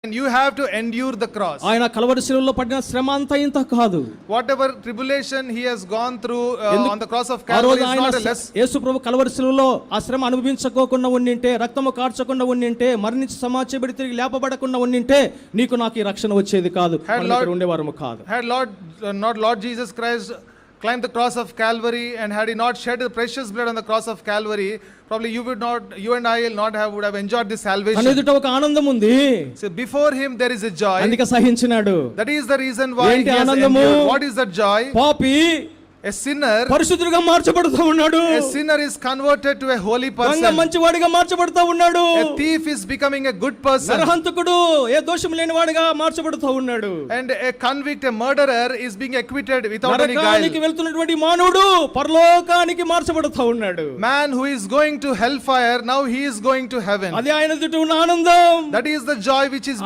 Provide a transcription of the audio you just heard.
And you have to endure the cross. ఆయన కలవరి శిలువలో పడిన శ్రమ అంతా ఇంత కాదు. Whatever tribulation he has gone through on the cross of Calvary is not a less. యేసు ప్రభు కలవరి శిలువలో ఆ శ్రమ అనుభవించకోకుండా ఉండింటే, రక్తము కార్చకుండా ఉండింటే, మరణించి సమాధించబడి తిరిగి లేపబడకుండా ఉండింటే నీకు నాకు ఈ రక్షణ వచ్చేది కాదు, ఉండేవారము కాదు. Had Lord Jesus Christ climbed the cross of Calvary, and had he not shed the precious blood on the cross of Calvary, probably you and I would have enjoyed this salvation. తన ఎదుట ఒక ఆనందం ఉంది. So before him there is a joy. అందుకే సహించినాడు. That is the reason why he has endured. What is that joy? పాపి a sinner పరిశుద్ధుడిగా మార్చబడుతూ ఉన్నాడు. A sinner is converted to a holy person. మంచివాడిగా మార్చబడుతూ ఉన్నాడు. A thief is becoming a good person. నరహంతకుడు ఏ దోషం లేనివాడిగా మార్చబడుతూ ఉన్నాడు. And a convict, a murderer is being acquitted without any guile. నరకానికి వెళ్తున్నటువంటి మానవుడు పరలోకానికి మార్చబడుతూ ఉన్నాడు. Man who is going to hellfire, now he is going to heaven. అది ఆయన ఎదుట ఉన్న ఆనందం. That is the joy which is